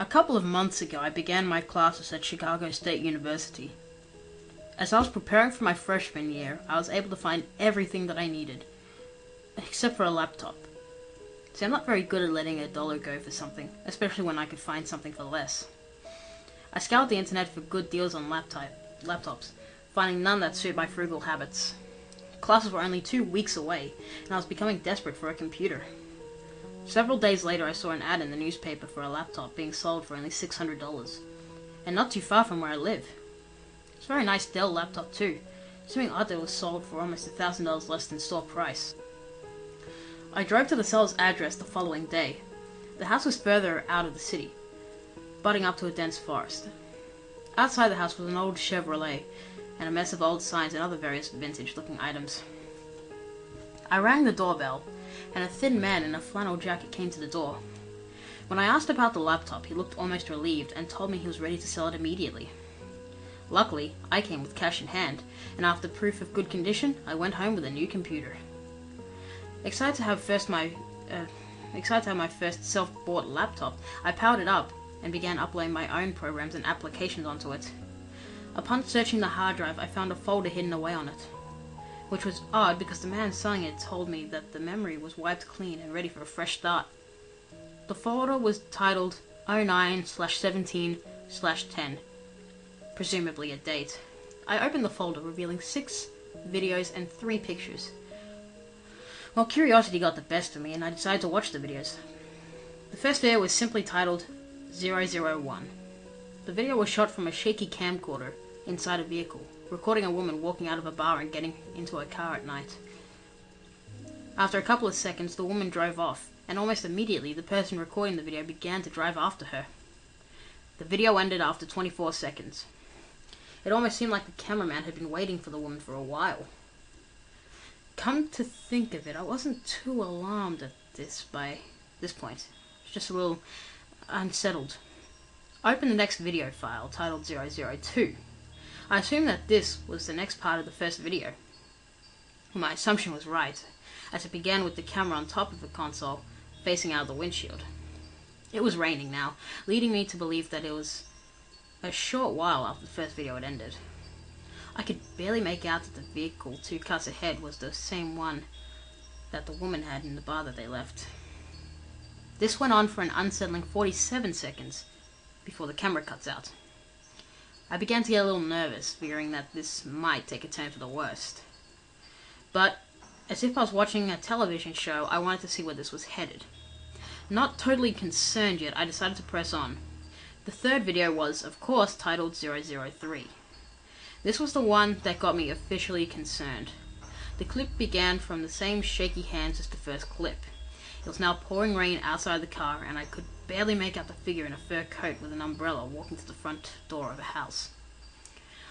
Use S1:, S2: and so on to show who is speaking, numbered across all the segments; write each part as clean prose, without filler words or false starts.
S1: A couple of months ago, I began my classes at Chicago State University. As I was preparing for my freshman year, I was able to find everything that I needed, except for a laptop. See, I'm not very good at letting $1 go for something, especially when I could find something for less. I scoured the internet for good deals on laptops, finding none that suit my frugal habits. Classes were only 2 weeks away, and I was becoming desperate for a computer. Several days later, I saw an ad in the newspaper for a laptop being sold for only $600, and not too far from where I live. It's a very nice Dell laptop too. Seeming odd that it was sold for almost $1,000 less than store price. I drove to the seller's address the following day. The house was further out of the city, butting up to a dense forest. Outside the house was an old Chevrolet, and a mess of old signs and other various vintage-looking items. I rang the doorbell, and a thin man in a flannel jacket came to the door. When I asked about the laptop, he looked almost relieved and told me he was ready to sell it immediately. Luckily, I came with cash in hand, and after proof of good condition, I went home with a new computer. Excited to have my first self-bought laptop, I powered it up and began uploading my own programs and applications onto it. Upon searching the hard drive, I found a folder hidden away on it, which was odd because the man selling it told me that the memory was wiped clean and ready for a fresh start. The folder was titled 09/17/10, presumably a date. I opened the folder, revealing 6 videos and 3 pictures. Well, curiosity got the best of me, and I decided to watch the videos. The first video was simply titled 001. The video was shot from a shaky camcorder inside a vehicle, recording a woman walking out of a bar and getting into a car at night. After a couple of seconds, the woman drove off, and almost immediately the person recording the video began to drive after her. The video ended after 24 seconds. It almost seemed like the cameraman had been waiting for the woman for a while. Come to think of it, I wasn't too alarmed at this by this point. I was just a little unsettled. I opened the next video file, titled 002. I assumed that this was the next part of the first video. My assumption was right, as it began with the camera on top of the console, facing out the windshield. It was raining now, leading me to believe that it was a short while after the first video had ended. I could barely make out that the vehicle 2 cars ahead was the same one that the woman had in the bar that they left. This went on for an unsettling 47 seconds before the camera cuts out. I began to get a little nervous, fearing that this might take a turn for the worst. But, as if I was watching a television show, I wanted to see where this was headed. Not totally concerned yet, I decided to press on. The third video was, of course, titled 003. This was the one that got me officially concerned. The clip began from the same shaky hands as the first clip. It was now pouring rain outside the car, and I could barely make out the figure in a fur coat with an umbrella walking to the front door of a house.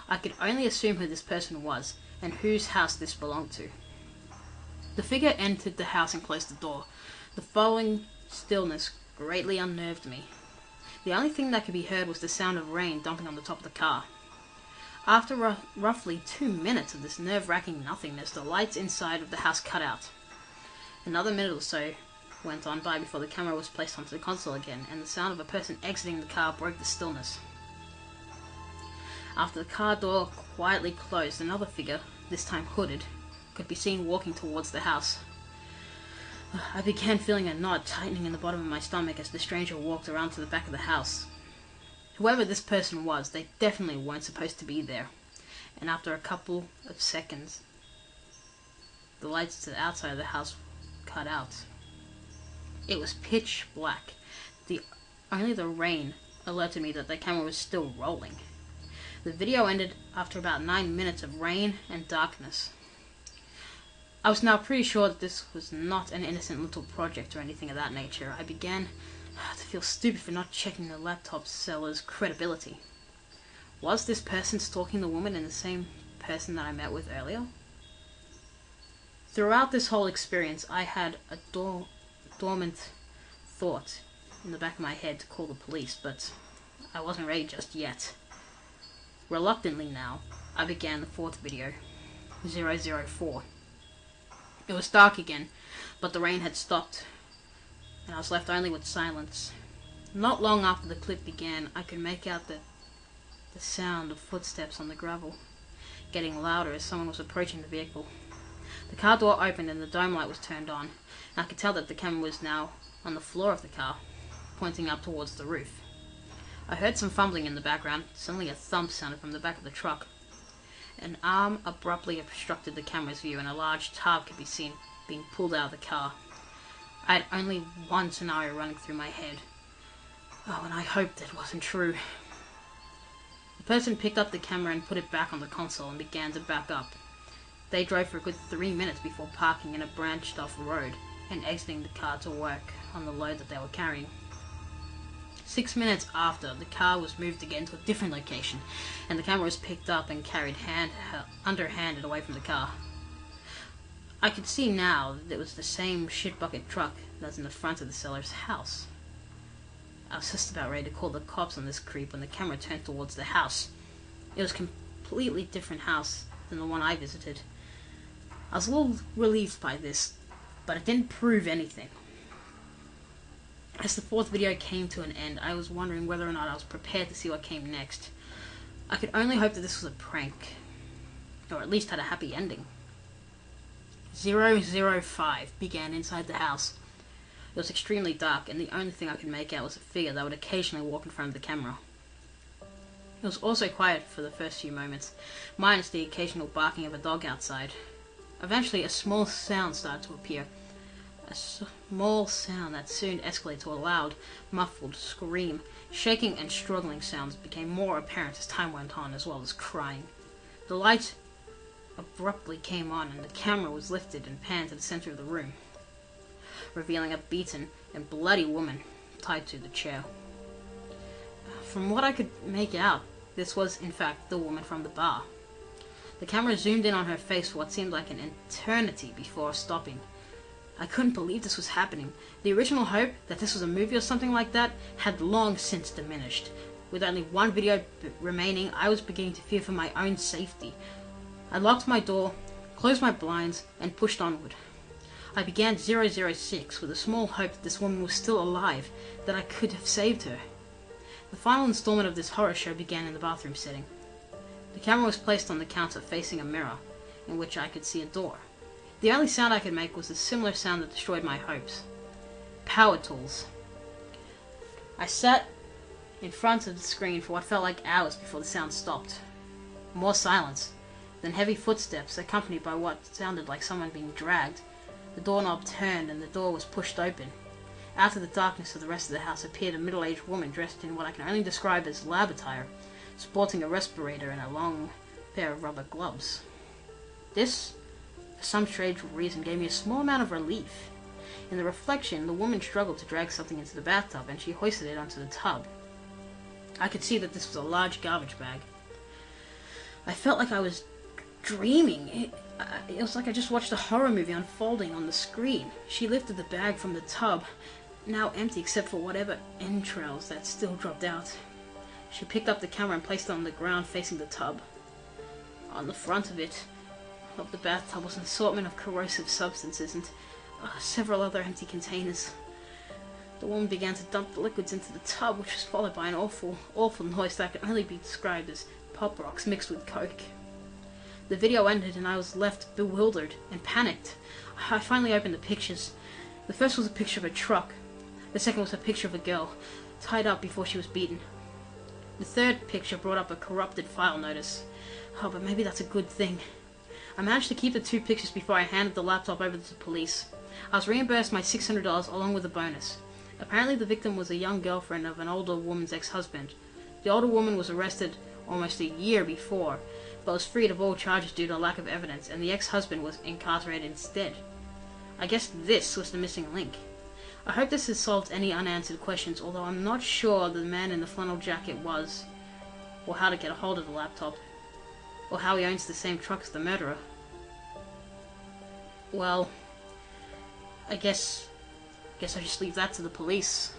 S1: I could only assume who this person was, and whose house this belonged to. The figure entered the house and closed the door. The following stillness greatly unnerved me. The only thing that could be heard was the sound of rain dumping on the top of the car. After roughly 2 minutes of this nerve-wracking nothingness, the lights inside of the house cut out. Another minute or so went on by before the camera was placed onto the console again, and the sound of a person exiting the car broke the stillness. After the car door quietly closed, another figure, this time hooded, could be seen walking towards the house. I began feeling a knot tightening in the bottom of my stomach as the stranger walked around to the back of the house. Whoever this person was, they definitely weren't supposed to be there, and after a couple of seconds, the lights to the outside of the house cut out. It was pitch black. Only the rain alerted me that the camera was still rolling. The video ended after about 9 minutes of rain and darkness. I was now pretty sure that this was not an innocent little project or anything of that nature. I began to feel stupid for not checking the laptop seller's credibility. Was this person stalking the woman and the same person that I met with earlier? Throughout this whole experience, I had a dormant thought in the back of my head to call the police, but I wasn't ready just yet. Reluctantly now, I began the 4th video, 004. It was dark again, but the rain had stopped, and I was left only with silence. Not long after the clip began, I could make out the sound of footsteps on the gravel, getting louder as someone was approaching the vehicle. The car door opened and the dome light was turned on, and I could tell that the camera was now on the floor of the car, pointing up towards the roof. I heard some fumbling in the background. Suddenly a thump sounded from the back of the truck. An arm abruptly obstructed the camera's view and a large tub could be seen being pulled out of the car. I had only one scenario running through my head. Oh, and I hoped it wasn't true. The person picked up the camera and put it back on the console and began to back up. They drove for a good 3 minutes before parking in a branched off road and exiting the car to work on the load that they were carrying. 6 minutes after, the car was moved again to a different location, and the camera was picked up and carried underhanded away from the car. I could see now that it was the same shit bucket truck that was in the front of the seller's house. I was just about ready to call the cops on this creep when the camera turned towards the house. It was a completely different house than the one I visited. I was a little relieved by this, but it didn't prove anything. As the fourth video came to an end, I was wondering whether or not I was prepared to see what came next. I could only hope that this was a prank, or at least had a happy ending. 005 began inside the house. It was extremely dark, and the only thing I could make out was a figure that would occasionally walk in front of the camera. It was also quiet for the first few moments, minus the occasional barking of a dog outside. Eventually, a small sound started to appear. A small sound that soon escalated to a loud, muffled scream. Shaking and struggling sounds became more apparent as time went on, as well as crying. The light abruptly came on, and the camera was lifted and panned to the center of the room, revealing a beaten and bloody woman tied to the chair. From what I could make out, this was in fact the woman from the bar. The camera zoomed in on her face for what seemed like an eternity before stopping. I couldn't believe this was happening. The original hope that this was a movie or something like that had long since diminished. With only one video remaining, I was beginning to fear for my own safety. I locked my door, closed my blinds, and pushed onward. I began 006 with a small hope that this woman was still alive, that I could have saved her. The final installment of this horror show began in the bathroom setting. The camera was placed on the counter facing a mirror, in which I could see a door. The only sound I could make was a similar sound that destroyed my hopes. Power tools. I sat in front of the screen for what felt like hours before the sound stopped. More silence, then heavy footsteps accompanied by what sounded like someone being dragged. The doorknob turned and the door was pushed open. Out of the darkness of the rest of the house appeared a middle-aged woman dressed in what I can only describe as lab attire, sporting a respirator and a long pair of rubber gloves. This, for some strange reason, gave me a small amount of relief. In the reflection, the woman struggled to drag something into the bathtub, and she hoisted it onto the tub. I could see that this was a large garbage bag. I felt like I was dreaming. It was like I just watched a horror movie unfolding on the screen. She lifted the bag from the tub, now empty except for whatever entrails that still dropped out. She picked up the camera and placed it on the ground facing the tub. On the front of the bathtub was an assortment of corrosive substances and several other empty containers. The woman began to dump the liquids into the tub, which was followed by an awful noise that could only be described as pop rocks mixed with coke. The video ended and I was left bewildered and panicked. I finally opened the pictures. The first was a picture of a truck. The second was a picture of a girl, tied up before she was beaten. The third picture brought up a corrupted file notice. Oh, but maybe that's a good thing. I managed to keep the two pictures before I handed the laptop over to the police. I was reimbursed my $600 along with a bonus. Apparently the victim was a young girlfriend of an older woman's ex-husband. The older woman was arrested almost a year before, but was freed of all charges due to lack of evidence, and the ex-husband was incarcerated instead. I guess this was the missing link. I hope this has solved any unanswered questions, although I'm not sure the man in the flannel jacket was, or how to get a hold of the laptop, or how he owns the same truck as the murderer. Well, I guess I just leave that to the police.